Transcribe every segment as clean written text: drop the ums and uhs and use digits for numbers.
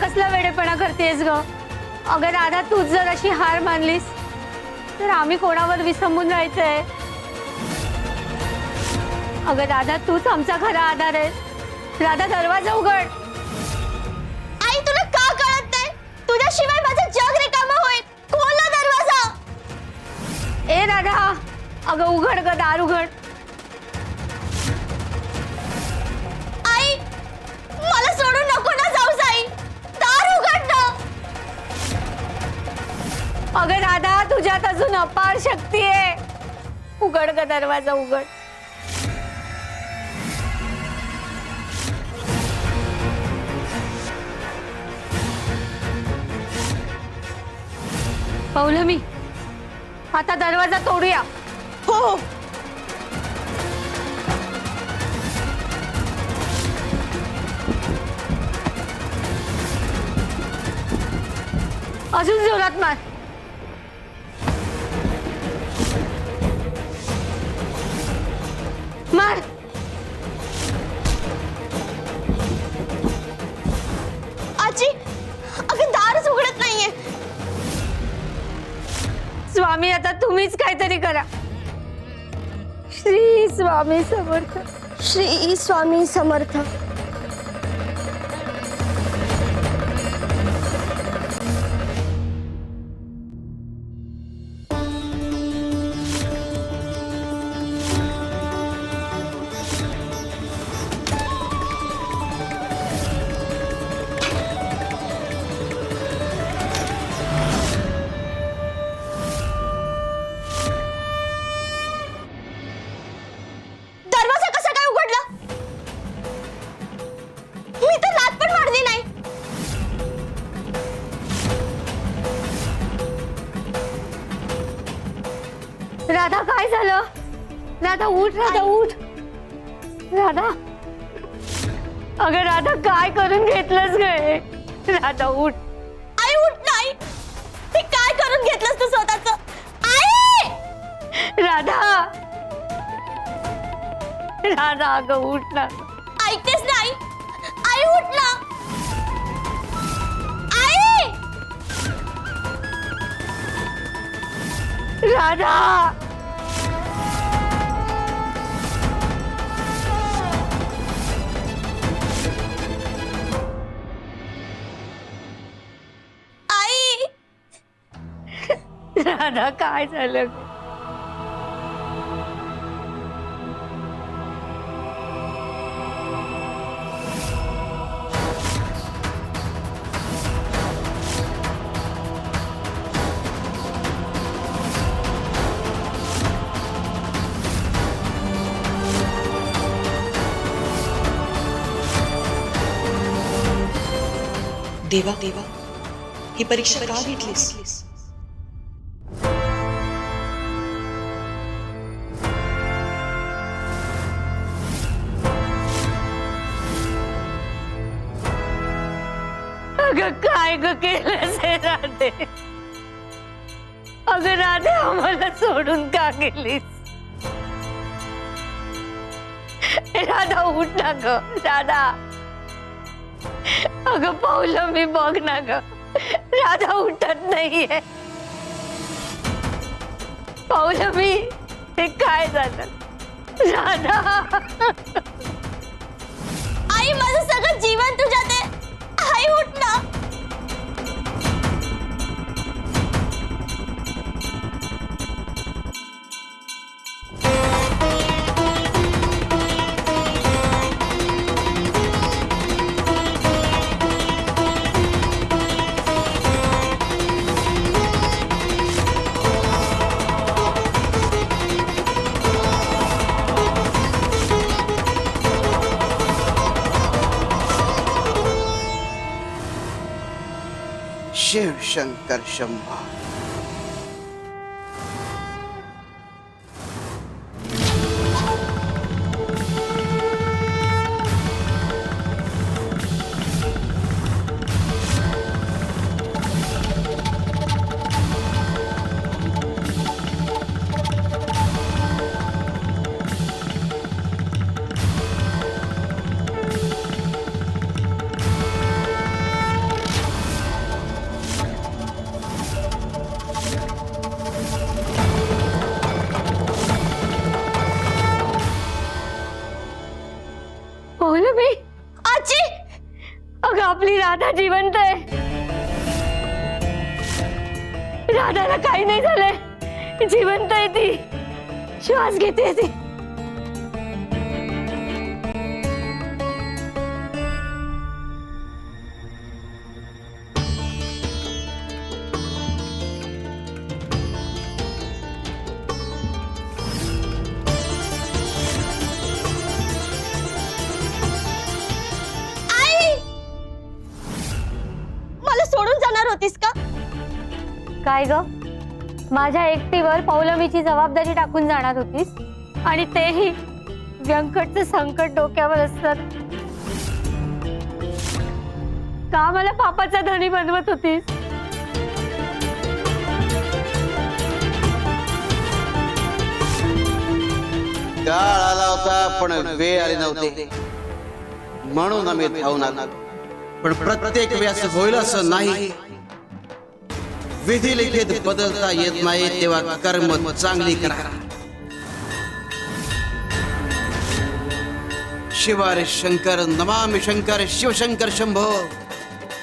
कसला वेडेपणा करतेस ग? अगं राधा, तूच जर अशी हार मानलीस तर आम्ही कोणावर विसंबून राहायचंय? अगं राधा, तूच आमचा खरा आधार आहे. राधा, दरवाजा उघड. आई, तुला का कळत नाही? तुझ्याशिवाय माझं जग रिकामं होईल. खोल ना दरवाजा. ए राधा, अगं उघड ग, दार उघड. आई, मला सोडून नको ना जाऊ जाई. दार उघड ना. अगं राधा, तुझ्यात अजून अपार शक्ती आहे. उघड ग, दरवाजा उघड. पौलमी, आता दरवाजा तोडूया. हो. अजून जोरात मार. मार. आजी, अगं दारच उघडत नाहीये. स्वामी, आता तुम्हीच काहीतरी करा. श्री स्वामी समर्थ. श्री स्वामी समर्थ. दरवाजा कसा काय उघडला? मी तर लाथ पण मारली नाही. राधा, काय झालं? राधा उठ, राधा उठ. राधा, अगं राधा, काय करून घेतलंस गे? राधा उठ. आई, उठ नाही. हे काय करून घेतलंस तू स्वतःच? आई, राधा, राधा, अगं उठ ना. ऐकतेस नाही? आई, उठ ना. आई, राधा. आई. राधा, काय झालं? देवा देवा, ही परीक्षा का घेतलीस? अगं काय ग केलंस हे राधे? अगं राधे, आम्हाला सोडून का गेलीस? राधा, उठ ना ग. राधा, अगं पौलमी, बघ ना ग. राधा उठत नाहीये. पौलमी, हे काय झालं? राधा. आई, माझं सगळं जीवन तुझ्यात आहे. आई, उठ ना. शिव शंकर शंभा. जिवंत आहे. राधाला काही नाही झालंय, जिवंत आहे ती, श्वास घेते ती. मला सोडून जाणार होतीस का? काय ग, माझ्या एकटीवर पौलमीची जबाबदारी टाकून जाणार होतीस, आणि तेही व्यंकटचं संकट डोक्यावर असतात का मला पापाचा धनी बनवत होतीस? काळ आला होता पण वेळ आली नव्हती, म्हणून आम्ही धावून आलो. पण प्रत्येक वेळी असं होईल असं नाही. विधी लिखित बदलता येत नाही, तेव्हा कर्म चांगली करा. शिवारे शंकर नमामि शंकर शिवशंकर शंभो.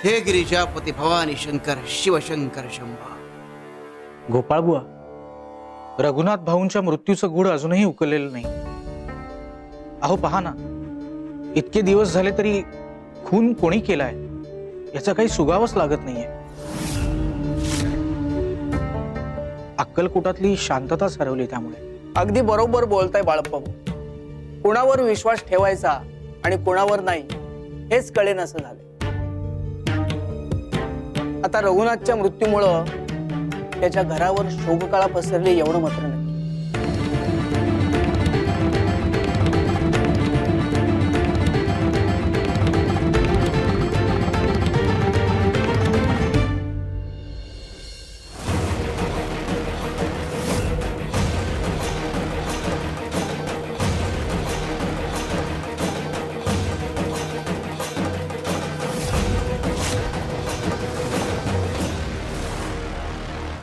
हे गिरिजापती भवानी शंकर शिवशंकर शंभो. गोपाळबुवा, रघुनाथ भाऊंच्या मृत्यूचं गूढ अजूनही उकललेलं नाही. अहो पहा ना, इतके दिवस झाले तरी खून कोणी केलाय याचा काही सुगावच लागत नाहीये. अक्कलकोटातली शांतताच हरवली त्यामुळे. अगदी बरोबर बोलताय बाळप्पा. कोणावर विश्वास ठेवायचा आणि कोणावर नाही हेच कळेनासं झाले. आता रघुनाथच्या मृत्यूमुळं त्याच्या घरावर शोककळा पसरली एवढं मात्र नाही.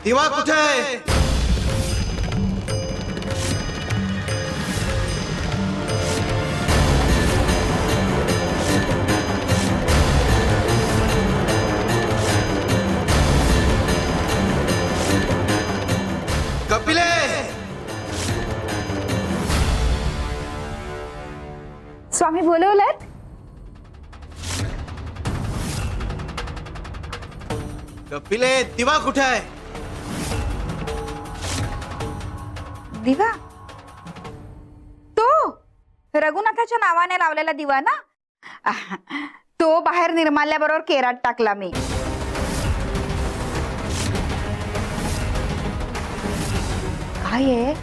दिवा कुठे आहे? कपिले, स्वामी बोलवलात? कपिले, दिवा कुठे आहे? दिवा तो रघुनाथाच्या नावाने लावलेला दिवा ना, तो बाहेर निर्माल्याबरोबर केरात टाकला मी. काय आहे,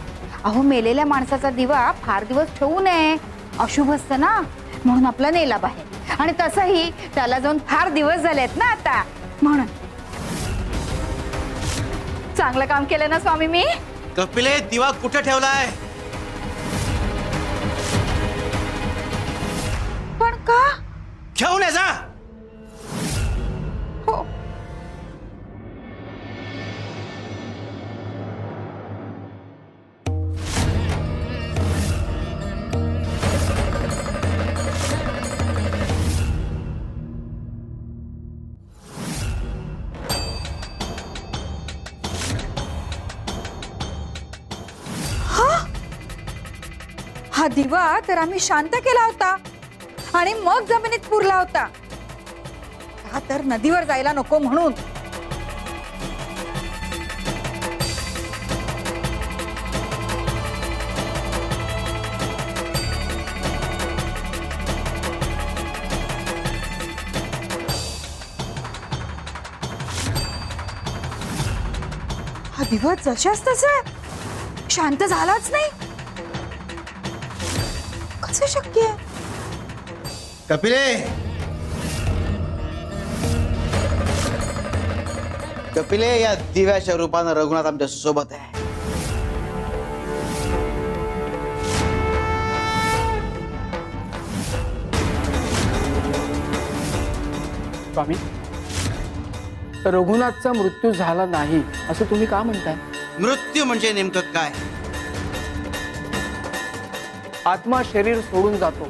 अहो मेलेल्या माणसाचा दिवा फार दिवस ठेवू नये, अशुभ असतं ना, म्हणून आपला नेला बाहेर. आणि तसंही त्याला जाऊन फार दिवस झालेत ना आता, म्हणून. चांगलं काम केलं ना स्वामी मी. कपिले, दिवा कुठे ठेवलाय? पण का? घेऊन ये जा. हो. हा दिवा तर आम्ही शांत केला होता आणि मग जमिनीत पुरला होता, का तर नदीवर जायला नको म्हणून. हा दिवा जशाच तसा शांत झालाच नाही, कसं शक्य आहे? कपिले, कपिले, या दिव्याच्या रूपानं रघुनाथ आमच्या सोबत आहे. स्वामी, रघुनाथचा मृत्यू झाला नाही असं तुम्ही का म्हणताय? मृत्यू म्हणजे नेमकं काय? आत्मा शरीर सोडून जातो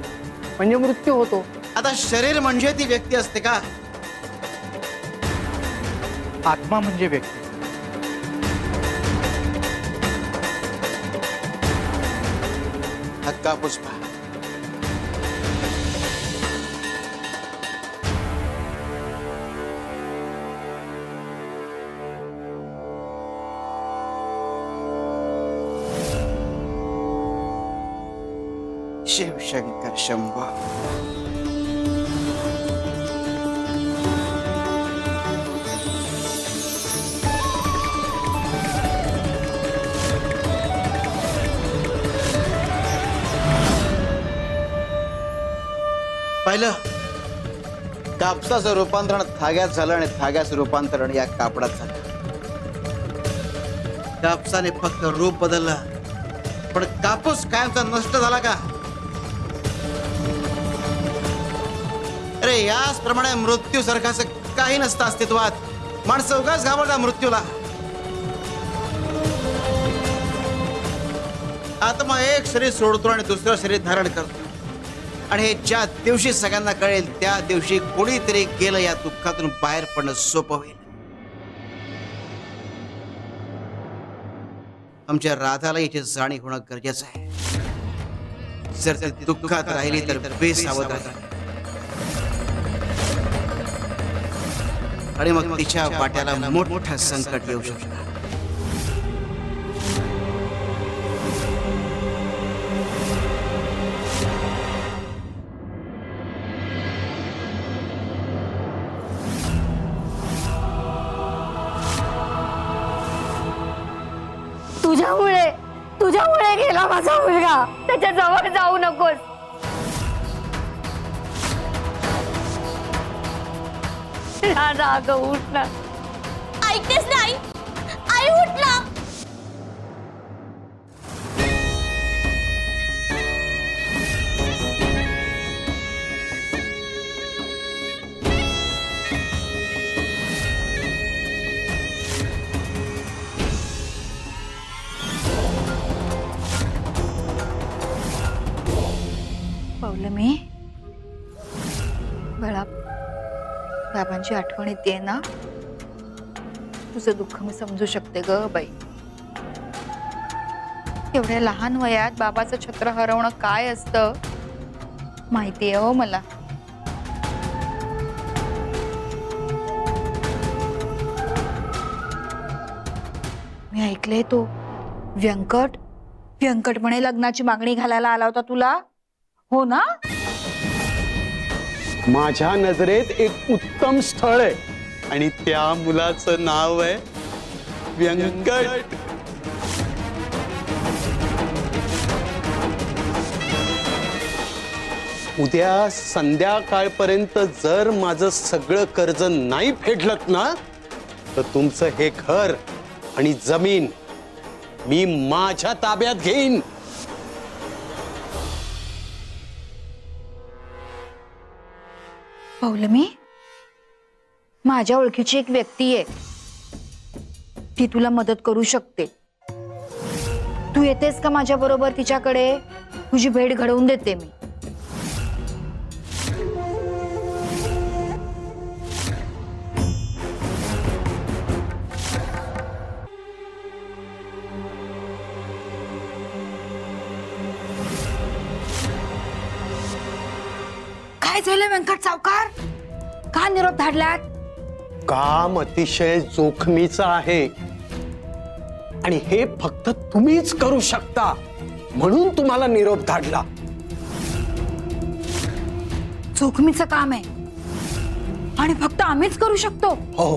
म्हणजे मृत्यू होतो. आता शरीर म्हणजे ती व्यक्ती असते का? आत्मा म्हणजे व्यक्ती. हा कापूस पहा. शिवशंकर शंभो. पाहिलं, कापसाचं रूपांतरण थाग्यात झालं आणि थाग्याचं रूपांतरण या कापडात झालं. कापसाने फक्त रूप बदललं, पण कापूस कायमचा नष्ट झाला का? अरे याचप्रमाणे मृत्यू सारखाच काही नसतं अस्तित्वात. माणसं उगाच घाबरतात मृत्यूला. आत्मा एक शरीर सोडतो आणि दुसरं शरीर धारण करतो, आणि हे ज्या दिवशी सगळ्यांना कळेल त्या दिवशी कोणीतरी गेलं या दुःखातून बाहेर पडणं सोपं होईल. आमच्या राधाला याची जाणीव होणं गरजेचं आहे. जर ती दुःखात राहिली तर बेसावध राहिली आणि मग तिच्या वाट्याला मोठं संकट येऊ शकतं. तुझ्यामुळे गेला माझा मुलगा. त्याच्या जवळ जाऊ नकोस. राधा अगं उठ ना. ऐकतेस नाही? आई उठ ना. पौलमी, बाळा, बाबांची आठवण येते ना. तुझं दुःख मी समजू शकते ग बाई. एवढ्या लहान वयात बाबाचं छत्र हरवणं काय असतं माहितीये हो मला. मी ऐकलंय तो व्यंकटपणे लग्नाची मागणी घालायला आला होता तुला, हो ना? माझ्या नजरेत एक उत्तम स्थळ आहे आणि त्या मुलाचं नाव आहे व्यंकट. उद्या संध्याकाळपर्यंत जर माझं सगळं कर्ज नाही फेडलत ना, तर तुमचं हे घर आणि जमीन मी माझ्या ताब्यात घेईन. पौलमी, माझ्या ओळखीची एक व्यक्ती आहे, ती तुला मदत करू शकते. तू येतेस का माझ्या बरोबर तिच्याकडे? तुझी भेट घडवून देते मी. काय झालं व्यंकट सावकार? का निरोप धाडलात? काम अतिशय जोखमीचं आहे आणि हे फक्त तुम्हीच करू शकता, म्हणून तुम्हाला निरोप धाडला. जोखमीचं काम आहे आणि फक्त आम्हीच करू शकतो? हो,